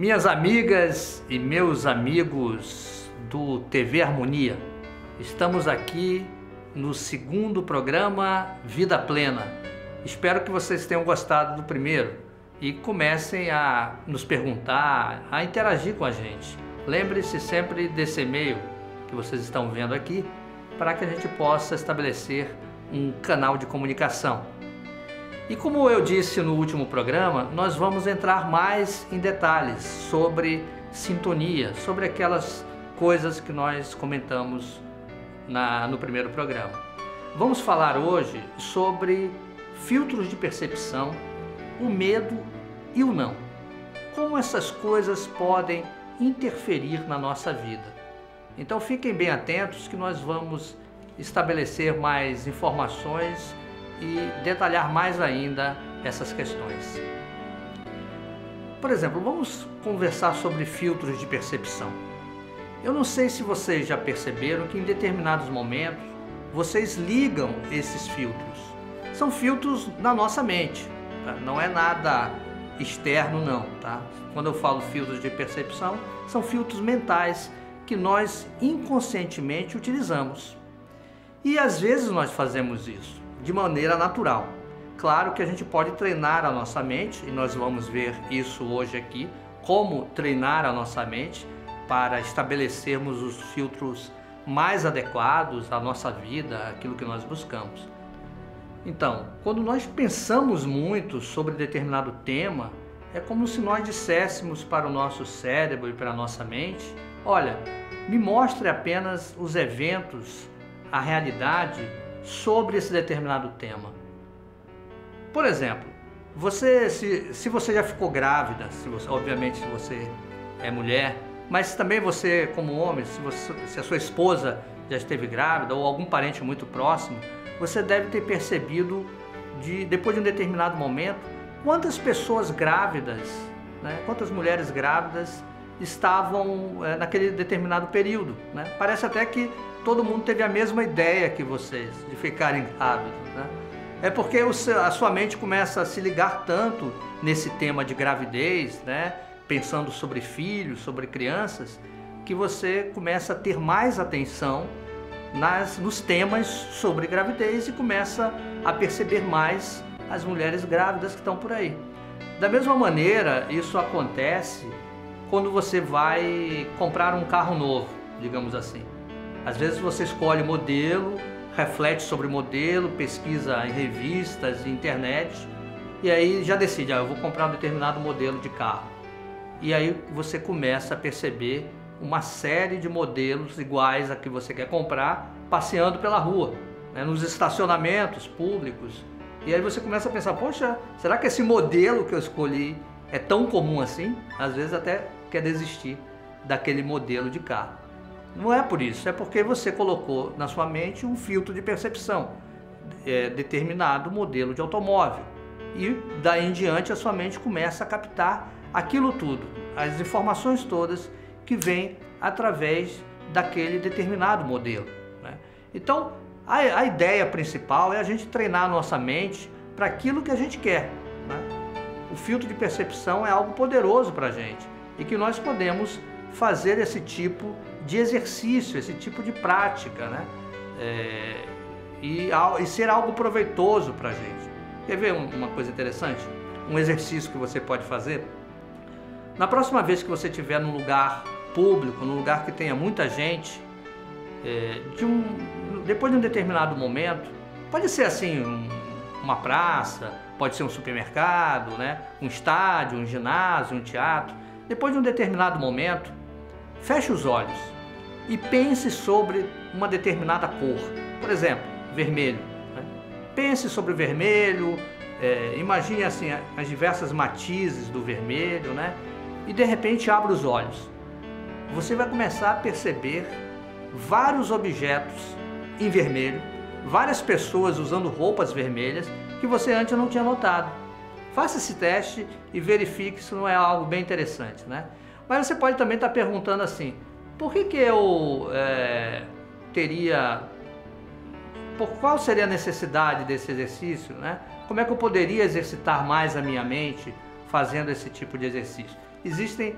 Minhas amigas e meus amigos do TV Harmonia, estamos aqui no segundo programa Vida Plena. Espero que vocês tenham gostado do primeiro e comecem a nos perguntar, a interagir com a gente. Lembre-se sempre desse e-mail que vocês estão vendo aqui, para que a gente possa estabelecer um canal de comunicação. E como eu disse no último programa, nós vamos entrar mais em detalhes sobre sintonia, sobre aquelas coisas que nós comentamos no primeiro programa. Vamos falar hoje sobre filtros de percepção, o medo e o não. Como essas coisas podem interferir na nossa vida. Então fiquem bem atentos que nós vamos estabelecer mais informações e detalhar mais ainda essas questões. Por exemplo, vamos conversar sobre filtros de percepção. Eu não sei se vocês já perceberam que em determinados momentos vocês ligam esses filtros. São filtros na nossa mente, tá? Não é nada externo não, tá? Quando eu falo filtros de percepção, são filtros mentais que nós inconscientemente utilizamos. E às vezes nós fazemos isso de maneira natural. Claro que a gente pode treinar a nossa mente, e nós vamos ver isso hoje aqui, como treinar a nossa mente para estabelecermos os filtros mais adequados à nossa vida, aquilo que nós buscamos. Então, quando nós pensamos muito sobre determinado tema, é como se nós disséssemos para o nosso cérebro e para a nossa mente: olha, me mostre apenas os eventos, a realidade sobre esse determinado tema. Por exemplo, se você já ficou grávida, obviamente se você é mulher, mas também você como homem, se a sua esposa já esteve grávida ou algum parente muito próximo, você deve ter percebido, depois de um determinado momento, quantas pessoas grávidas, né, quantas mulheres grávidas estavam naquele determinado período, né? Parece até que todo mundo teve a mesma ideia que vocês, de ficarem grávidos, né? É porque a sua mente começa a se ligar tanto nesse tema de gravidez, né? Pensando sobre filhos, sobre crianças, que você começa a ter mais atenção nos temas sobre gravidez e começa a perceber mais as mulheres grávidas que estão por aí. Da mesma maneira, isso acontece quando você vai comprar um carro novo, digamos assim. Às vezes você escolhe o modelo, reflete sobre o modelo, pesquisa em revistas, internet, e aí já decide, eu vou comprar um determinado modelo de carro. E aí você começa a perceber uma série de modelos iguais a que você quer comprar, passeando pela rua, né, nos estacionamentos públicos. E aí você começa a pensar, poxa, será que esse modelo que eu escolhi é tão comum assim? Às vezes até quer desistir daquele modelo de carro. Não é por isso, é porque você colocou na sua mente um filtro de percepção, determinado modelo de automóvel. E daí em diante a sua mente começa a captar aquilo tudo, as informações todas que vêm através daquele determinado modelo, né? Então, a ideia principal é a gente treinar a nossa mente para aquilo que a gente quer, né? O filtro de percepção é algo poderoso para a gente e que nós podemos fazer esse tipo de exercício, esse tipo de prática, né? E ser algo proveitoso para a gente. Quer ver uma coisa interessante? Um exercício que você pode fazer? Na próxima vez que você estiver num lugar público, num lugar que tenha muita gente, depois de um determinado momento, pode ser assim, uma praça, pode ser um supermercado, né? Um estádio, um ginásio, um teatro. Depois de um determinado momento, feche os olhos e pense sobre uma determinada cor. Por exemplo, vermelho, né? Pense sobre o vermelho, imagine assim, as diversas matizes do vermelho, né? E de repente abra os olhos. Você vai começar a perceber vários objetos em vermelho, várias pessoas usando roupas vermelhas que você antes não tinha notado. Faça esse teste e verifique se não é algo bem interessante, né? Mas você pode também estar perguntando assim, por que eu qual seria a necessidade desse exercício, né? Como é que eu poderia exercitar mais a minha mente fazendo esse tipo de exercício? Existem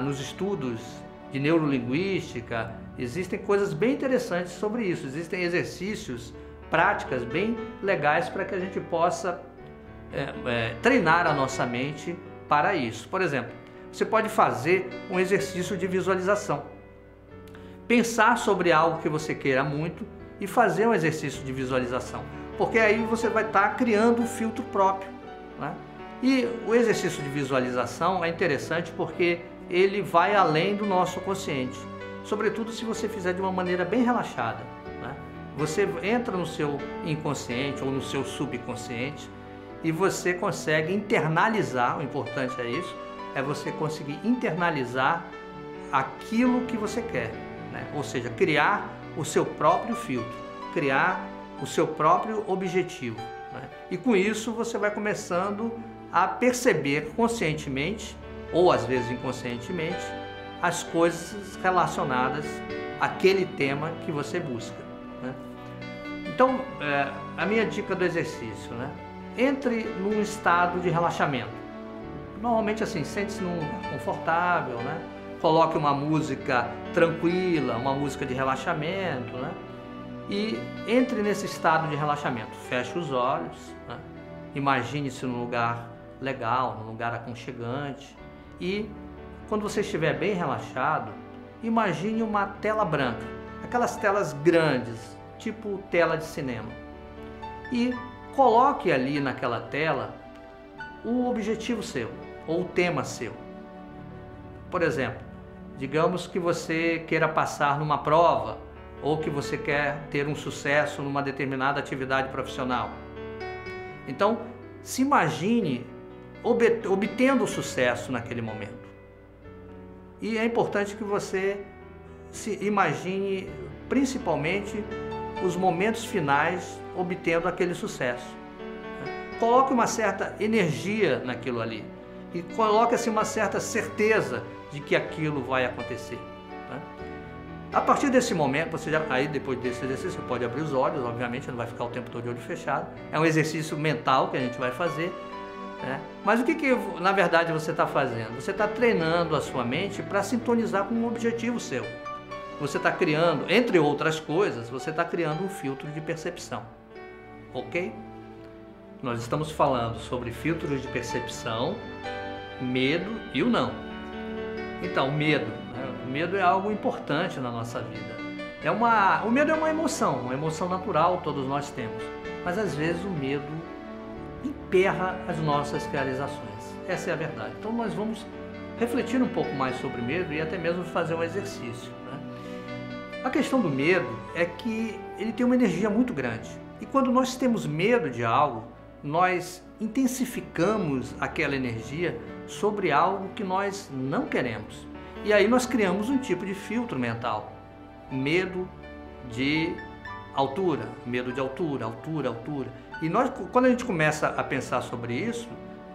nos estudos de neurolinguística, existem coisas bem interessantes sobre isso, existem exercícios, práticas bem legais para que a gente possa treinar a nossa mente para isso. Por exemplo, você pode fazer um exercício de visualização. Pensar sobre algo que você queira muito e fazer um exercício de visualização, porque aí você vai estar criando um filtro próprio, né? E o exercício de visualização é interessante porque ele vai além do nosso consciente, sobretudo se você fizer de uma maneira bem relaxada, né? Você entra no seu inconsciente ou no seu subconsciente e você consegue internalizar, o importante é isso, é você conseguir internalizar aquilo que você quer, né? Ou seja, criar o seu próprio filtro, criar o seu próprio objetivo, né? E com isso você vai começando a perceber conscientemente, ou às vezes inconscientemente, as coisas relacionadas àquele tema que você busca, né? Então, a minha dica do exercício, né? Entre num estado de relaxamento. Normalmente assim, sente-se num lugar confortável, né? Coloque uma música tranquila, uma música de relaxamento, né? E entre nesse estado de relaxamento. Feche os olhos, né? Imagine-se num lugar legal, num lugar aconchegante. E quando você estiver bem relaxado, imagine uma tela branca, aquelas telas grandes, tipo tela de cinema. E coloque ali naquela tela o objetivo seu, ou o tema seu. Por exemplo, digamos que você queira passar numa prova, ou que você quer ter um sucesso numa determinada atividade profissional. Então, se imagine obtendo o sucesso naquele momento. E é importante que você se imagine principalmente os momentos finais obtendo aquele sucesso. Coloque uma certa energia naquilo ali e coloque assim uma certa certeza de que aquilo vai acontecer, né? A partir desse momento, aí depois desse exercício, você pode abrir os olhos, obviamente não vai ficar o tempo todo de olho fechado. É um exercício mental que a gente vai fazer, né? Mas o que na verdade você está fazendo? Você está treinando a sua mente para sintonizar com um objetivo seu. Você está criando, entre outras coisas, você está criando um filtro de percepção, ok? Nós estamos falando sobre filtros de percepção, medo e o não. Então, o medo, né? O medo é algo importante na nossa vida. O medo é uma emoção natural, todos nós temos. Mas às vezes o medo emperra as nossas realizações. Essa é a verdade. Então nós vamos refletir um pouco mais sobre medo e até mesmo fazer um exercício, né? A questão do medo é que ele tem uma energia muito grande. E quando nós temos medo de algo, nós intensificamos aquela energia sobre algo que nós não queremos. E aí nós criamos um tipo de filtro mental. Medo de altura, medo de altura, altura. E quando a gente começa a pensar sobre isso,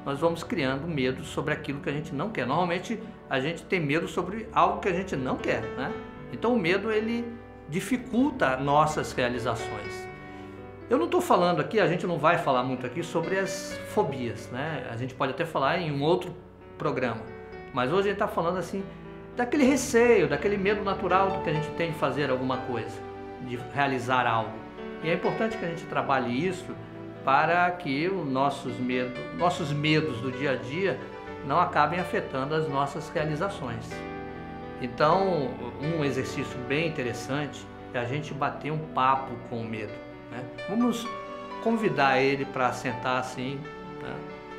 nós vamos criando medo sobre aquilo que a gente não quer. Normalmente a gente tem medo sobre algo que a gente não quer, né? Então o medo, ele dificulta nossas realizações. Eu não estou falando aqui, a gente não vai falar muito aqui sobre as fobias, né? A gente pode até falar em um outro programa, mas hoje a gente está falando assim daquele receio, daquele medo natural do que a gente tem de fazer alguma coisa, de realizar algo. E é importante que a gente trabalhe isso para que os nossos medos do dia a dia não acabem afetando as nossas realizações. Então, um exercício bem interessante é a gente bater um papo com o medo, né? Vamos convidar ele para sentar assim, né?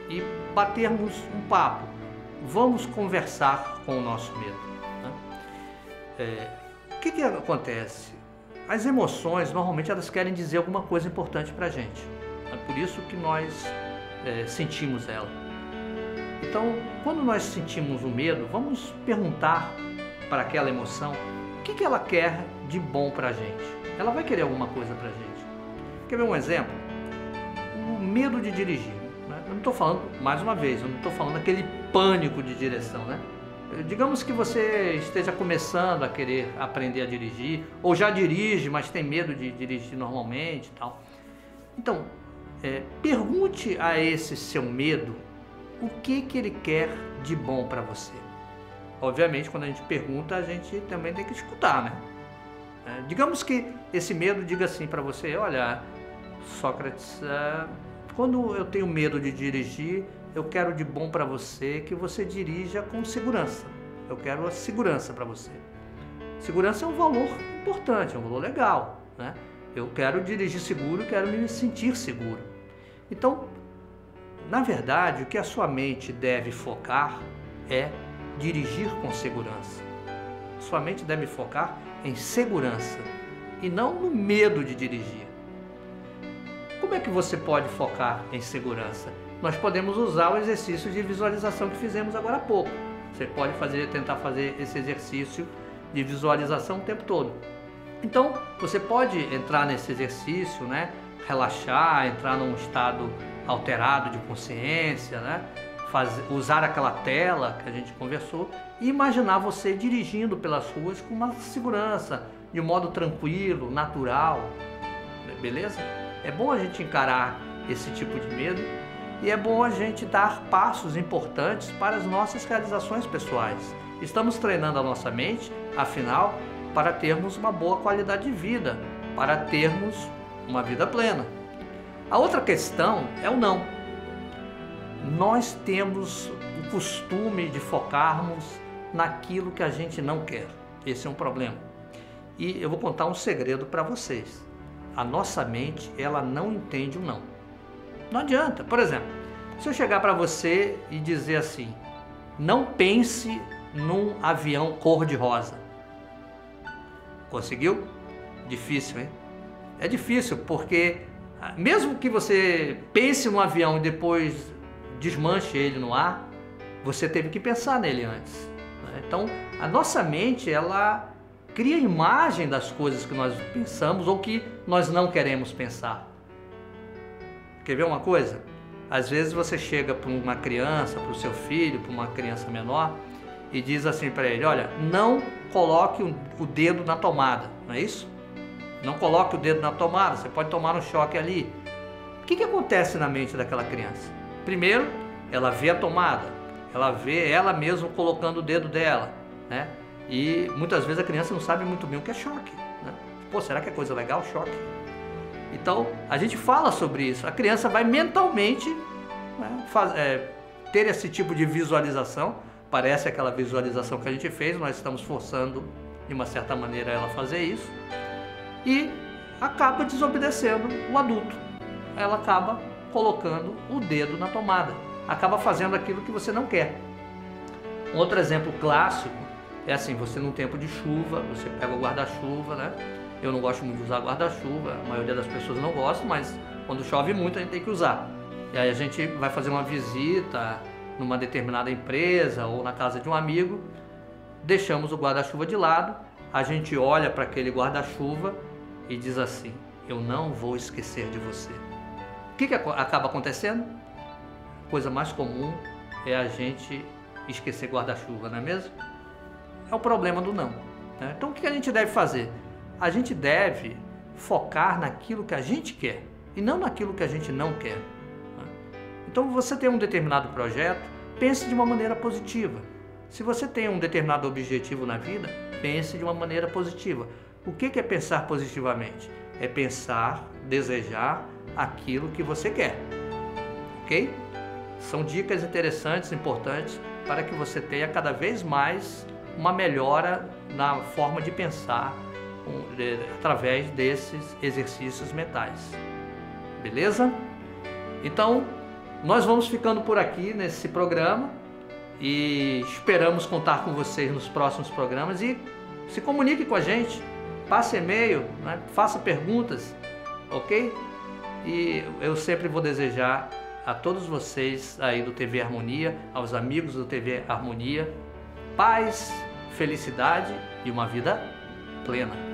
E batermos um papo. Vamos conversar com o nosso medo, né? O que acontece? As emoções, normalmente, elas querem dizer alguma coisa importante para a gente. É por isso que nós sentimos ela. Então, quando nós sentimos o medo, vamos perguntar para aquela emoção o que ela quer de bom para a gente. Ela vai querer alguma coisa para a gente. Quer ver um exemplo? O medo de dirigir, né? Eu não estou falando, mais uma vez, eu não estou falando daquele pânico de direção, né? Digamos que você esteja começando a querer aprender a dirigir, ou já dirige, mas tem medo de dirigir normalmente e tal. Então, pergunte a esse seu medo o que ele quer de bom para você. obviamente, quando a gente pergunta, a gente também tem que escutar, né? Digamos que esse medo diga assim para você: olha, Sócrates, quando eu tenho medo de dirigir, eu quero de bom para você que você dirija com segurança. Eu quero a segurança para você. Segurança é um valor importante, é um valor legal, né? Eu quero dirigir seguro, quero me sentir seguro. Então, na verdade, o que a sua mente deve focar é dirigir com segurança. Sua mente deve focar em segurança e não no medo de dirigir. Como é que você pode focar em segurança? Nós podemos usar o exercício de visualização que fizemos agora há pouco. Você pode tentar fazer esse exercício de visualização o tempo todo. Então, você pode entrar nesse exercício, né? Relaxar, entrar num estado alterado de consciência, né? Usar aquela tela que a gente conversou e imaginar você dirigindo pelas ruas com uma segurança, de um modo tranquilo, natural, beleza? É bom a gente encarar esse tipo de medo e é bom a gente dar passos importantes para as nossas realizações pessoais. Estamos treinando a nossa mente, afinal, para termos uma boa qualidade de vida, para termos uma vida plena. A outra questão é o não. Nós temos o costume de focarmos naquilo que a gente não quer. Esse é um problema. E eu vou contar um segredo para vocês. A nossa mente, ela não entende o não. Não adianta. Por exemplo, se eu chegar para você e dizer assim: não pense num avião cor-de-rosa. Conseguiu? Difícil, hein? É difícil, porque mesmo que você pense no avião e depois desmanche ele no ar, você teve que pensar nele antes. Então, a nossa mente, ela cria imagem das coisas que nós pensamos ou que nós não queremos pensar. Quer ver uma coisa? Às vezes você chega para uma criança, para o seu filho, para uma criança menor e diz assim para ele: olha, não coloque o dedo na tomada, não é isso? Não coloque o dedo na tomada, você pode tomar um choque ali. O que acontece na mente daquela criança? Primeiro, ela vê a tomada, ela vê ela mesma colocando o dedo dela, né? E muitas vezes a criança não sabe muito bem o que é choque, né? Pô, será que é coisa legal choque? Então, a gente fala sobre isso. A criança vai mentalmente, né, ter esse tipo de visualização. Parece aquela visualização que a gente fez, nós estamos forçando de uma certa maneira ela a fazer isso. E acaba desobedecendo o adulto. Ela acaba colocando o dedo na tomada. Acaba fazendo aquilo que você não quer. Um outro exemplo clássico é assim: você num tempo de chuva, você pega o guarda-chuva, né? Eu não gosto muito de usar guarda-chuva, a maioria das pessoas não gosta, mas quando chove muito a gente tem que usar. E aí a gente vai fazer uma visita numa determinada empresa ou na casa de um amigo, deixamos o guarda-chuva de lado, a gente olha para aquele guarda-chuva e diz assim: eu não vou esquecer de você. O que acaba acontecendo? A coisa mais comum é a gente esquecer guarda-chuva, não é mesmo? É o problema do não, né? Então o que a gente deve fazer? A gente deve focar naquilo que a gente quer e não naquilo que a gente não quer, né? Então, você tem um determinado projeto, pense de uma maneira positiva. Se você tem um determinado objetivo na vida, pense de uma maneira positiva. O que é pensar positivamente? É pensar, desejar aquilo que você quer, ok? São dicas interessantes, importantes, para que você tenha cada vez mais uma melhora na forma de pensar através desses exercícios mentais. Beleza? Então, nós vamos ficando por aqui nesse programa e esperamos contar com vocês nos próximos programas. E se comunique com a gente, passe e-mail, né? Faça perguntas, ok? E eu sempre vou desejar a todos vocês aí do TV Harmonia, aos amigos do TV Harmonia, paz, felicidade e uma vida plena.